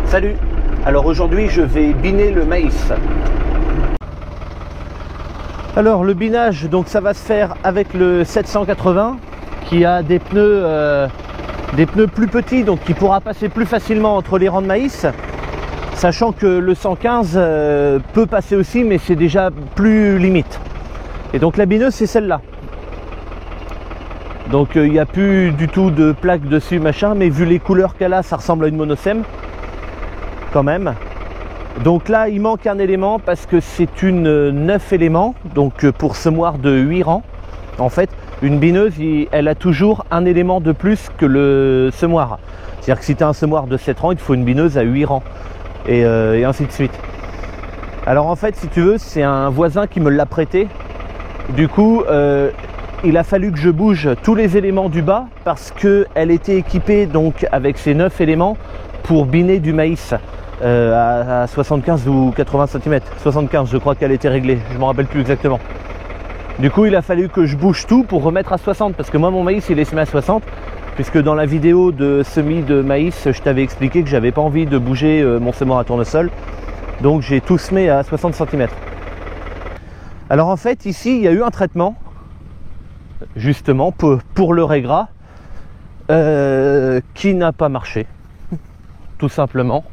Salut. Alors aujourd'hui je vais biner le maïs. Alors le binage, donc ça va se faire avec le 780 qui a des pneus plus petits, donc qui pourra passer plus facilement entre les rangs de maïs, sachant que le 115 peut passer aussi, mais c'est déjà plus limite. Et donc la bineuse c'est celle-là. Donc il n'y a plus du tout de plaque dessus machin, mais vu les couleurs qu'elle a, ça ressemble à une monosème quand même. Donc là il manque un élément parce que c'est une 9 éléments, donc pour semoir de 8 rangs. En fait une bineuse elle a toujours un élément de plus que le semoir. C'est-à-dire que si tu as un semoir de 7 rangs, il te faut une bineuse à 8 rangs et ainsi de suite. Alors en fait si tu veux, c'est un voisin qui me l'a prêté. Du coup il a fallu que je bouge tous les éléments du bas parce qu'elle était équipée donc avec ces 9 éléments pour biner du maïs à 75 ou 80 cm. 75 je crois qu'elle était réglée, je ne me rappelle plus exactement. Du coup il a fallu que je bouge tout pour remettre à 60 parce que moi mon maïs il est semé à 60, puisque dans la vidéo de semis de maïs je t'avais expliqué que j'avais pas envie de bouger mon semoir à tournesol, donc j'ai tout semé à 60 cm. Alors en fait ici il y a eu un traitement justement pour le régras qui n'a pas marché tout simplement,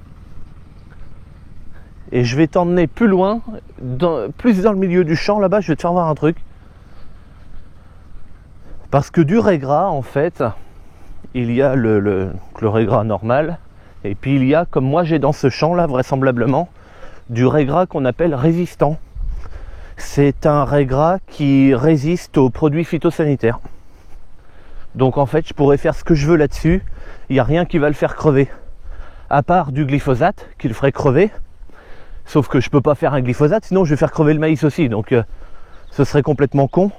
et je vais t'emmener plus loin, plus dans le milieu du champ là-bas. Je vais te faire voir un truc, parce que du régras en fait il y a le régras normal, et puis il y a, comme moi j'ai dans ce champ là vraisemblablement, du régras qu'on appelle résistant. C'est un régras qui résiste aux produits phytosanitaires. Donc en fait je pourrais faire ce que je veux là-dessus, il n'y a rien qui va le faire crever, à part du glyphosate qui le ferait crever, sauf que je peux pas faire un glyphosate, sinon je vais faire crever le maïs aussi, donc ce serait complètement con.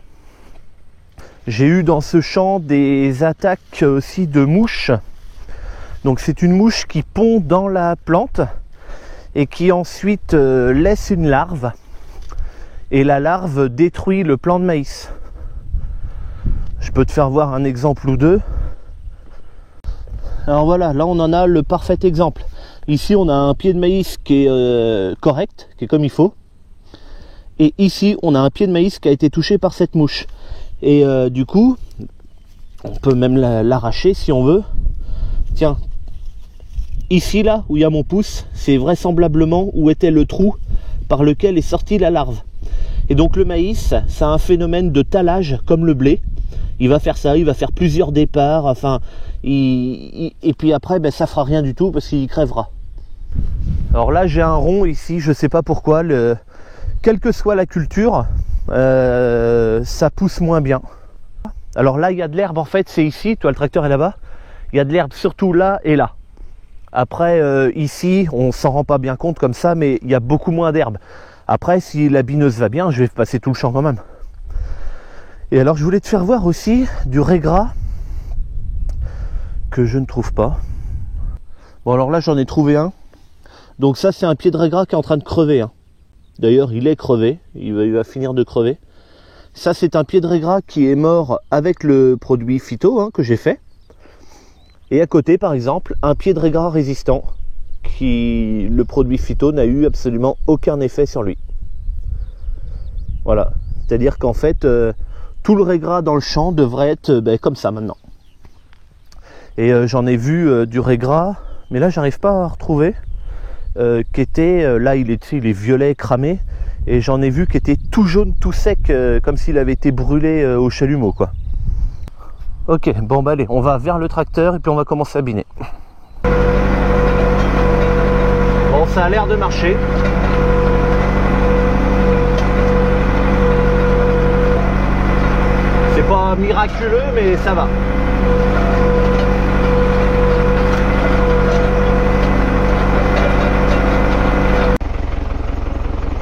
J'ai eu dans ce champ des attaques aussi de mouches. Donc c'est une mouche qui pond dans la plante et qui ensuite laisse une larve. Et la larve détruit le plant de maïs. Je peux te faire voir un exemple ou deux. Alors voilà, là on en a le parfait exemple. Ici on a un pied de maïs qui est correct, qui est comme il faut. Et ici on a un pied de maïs qui a été touché par cette mouche. Et du coup, on peut même l'arracher si on veut. Tiens, ici là où il y a mon pouce, c'est vraisemblablement où était le trou par lequel est sortie la larve. Et donc le maïs, ça a un phénomène de tallage comme le blé. Il va faire ça, il va faire plusieurs départs, enfin, et puis après, ben, ça fera rien du tout parce qu'il crèvera. Alors là, j'ai un rond ici, je sais pas pourquoi, quelle que soit la culture, ça pousse moins bien. Alors là, il y a de l'herbe, en fait, c'est ici, toi le tracteur est là-bas, il y a de l'herbe surtout là et là. Après, ici, on s'en rend pas bien compte comme ça, mais il y a beaucoup moins d'herbe. Après, si la bineuse va bien, je vais passer tout le champ quand même. Et alors, je voulais te faire voir aussi du régras que je ne trouve pas. Bon, alors là, j'en ai trouvé un. Donc ça, c'est un pied de régras qui est en train de crever. Hein. D'ailleurs, il est crevé. Il va finir de crever. Ça, c'est un pied de régras qui est mort avec le produit phyto que j'ai fait. Et à côté, par exemple, un pied de régras résistant. Le produit phyto n'a eu absolument aucun effet sur lui. Voilà, c'est-à-dire qu'en fait tout le régras dans le champ devrait être comme ça maintenant. Et j'en ai vu du régras, mais là j'arrive pas à retrouver, qui était, là il est violet cramé, et j'en ai vu qui était tout jaune, tout sec, comme s'il avait été brûlé au chalumeau quoi. Ok, bon bah allez, on va vers le tracteur et puis on va commencer à biner. Bon, ça a l'air de marcher. C'est pas miraculeux, mais ça va.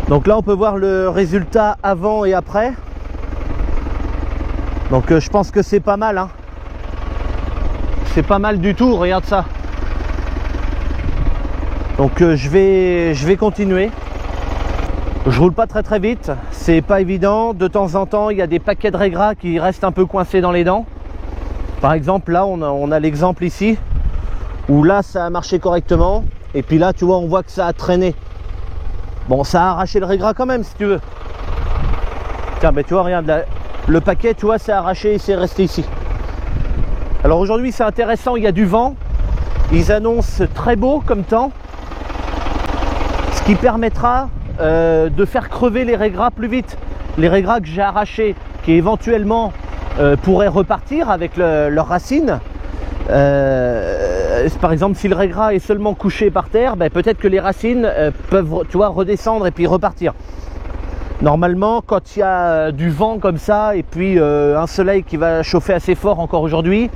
Donc là, on peut voir le résultat avant et après. Donc je pense que c'est pas mal. Hein. C'est pas mal du tout, regarde ça. Donc je vais continuer. Je roule pas très vite, c'est pas évident. De temps en temps il y a des paquets de régras qui restent un peu coincés dans les dents. Par exemple là on a l'exemple ici où là ça a marché correctement, et puis là tu vois on voit que ça a traîné. Bon, ça a arraché le régras quand même si tu veux. Tiens, ben tu vois, regarde là, le paquet, tu vois, c'est arraché et c'est resté ici. Alors aujourd'hui c'est intéressant, il y a du vent, ils annoncent très beau comme temps, ce qui permettra de faire crever les régras plus vite. Les régras que j'ai arrachés, qui éventuellement pourraient repartir avec leurs racines. Par exemple, si le régras est seulement couché par terre, ben, peut-être que les racines peuvent, tu vois, redescendre et puis repartir. Normalement, quand il y a du vent comme ça et puis un soleil qui va chauffer assez fort encore aujourd'hui,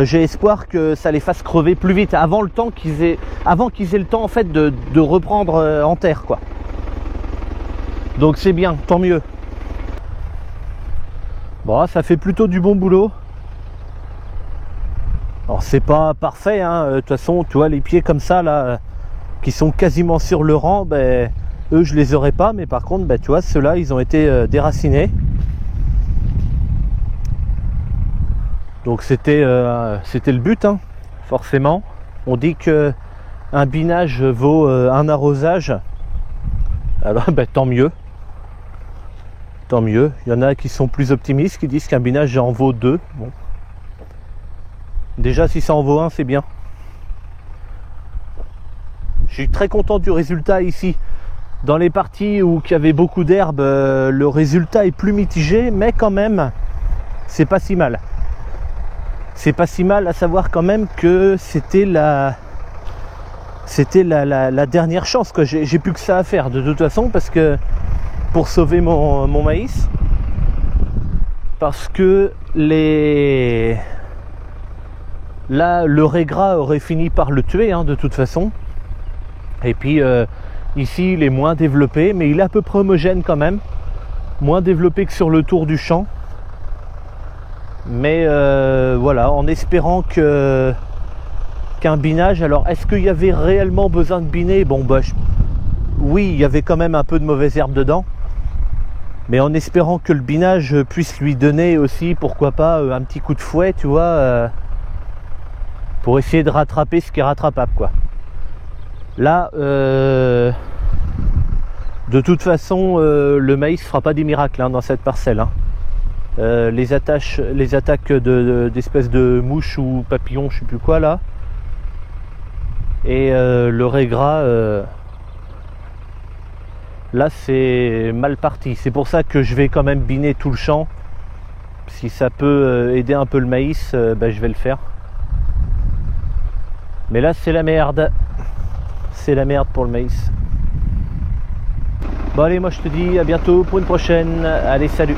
j'ai espoir que ça les fasse crever plus vite, avant qu'ils aient le temps en fait de reprendre en terre, quoi. Donc c'est bien, tant mieux. Bon, ça fait plutôt du bon boulot. Alors c'est pas parfait, hein. De toute façon, tu vois les pieds comme ça là, qui sont quasiment sur le rang, ben, eux je les aurais pas, mais par contre, ben, tu vois, ceux-là ils ont été déracinés. Donc c'était le but, hein, forcément. On dit que un binage vaut un arrosage. Alors ben, tant mieux. Tant mieux. Il y en a qui sont plus optimistes, qui disent qu'un binage en vaut 2. Bon. Déjà si ça en vaut 1, c'est bien. Je suis très content du résultat ici. Dans les parties où il y avait beaucoup d'herbe, le résultat est plus mitigé, mais quand même, c'est pas si mal. C'est pas si mal, à savoir quand même que c'était la dernière chance, que j'ai plus que ça à faire de toute façon, parce que pour sauver mon maïs, parce que là le régras aurait fini par le tuer, hein, de toute façon. Et puis ici il est moins développé, mais il est à peu près homogène quand même, moins développé que sur le tour du champ. Mais voilà, en espérant qu'un binage. Alors est-ce qu'il y avait réellement besoin de biner? Bon bah oui, il y avait quand même un peu de mauvaise herbe dedans, mais en espérant que le binage puisse lui donner aussi, pourquoi pas, un petit coup de fouet, tu vois, pour essayer de rattraper ce qui est rattrapable, quoi. Là de toute façon le maïs fera pas des miracles, hein, dans cette parcelle, hein. Les attaques d'espèces de mouches ou papillons, je sais plus quoi là, et le régras, là c'est mal parti. C'est pour ça que je vais quand même biner tout le champ. Si ça peut aider un peu le maïs, ben, je vais le faire. Mais là c'est la merde. C'est la merde pour le maïs. Bon allez, moi je te dis à bientôt pour une prochaine. Allez, salut.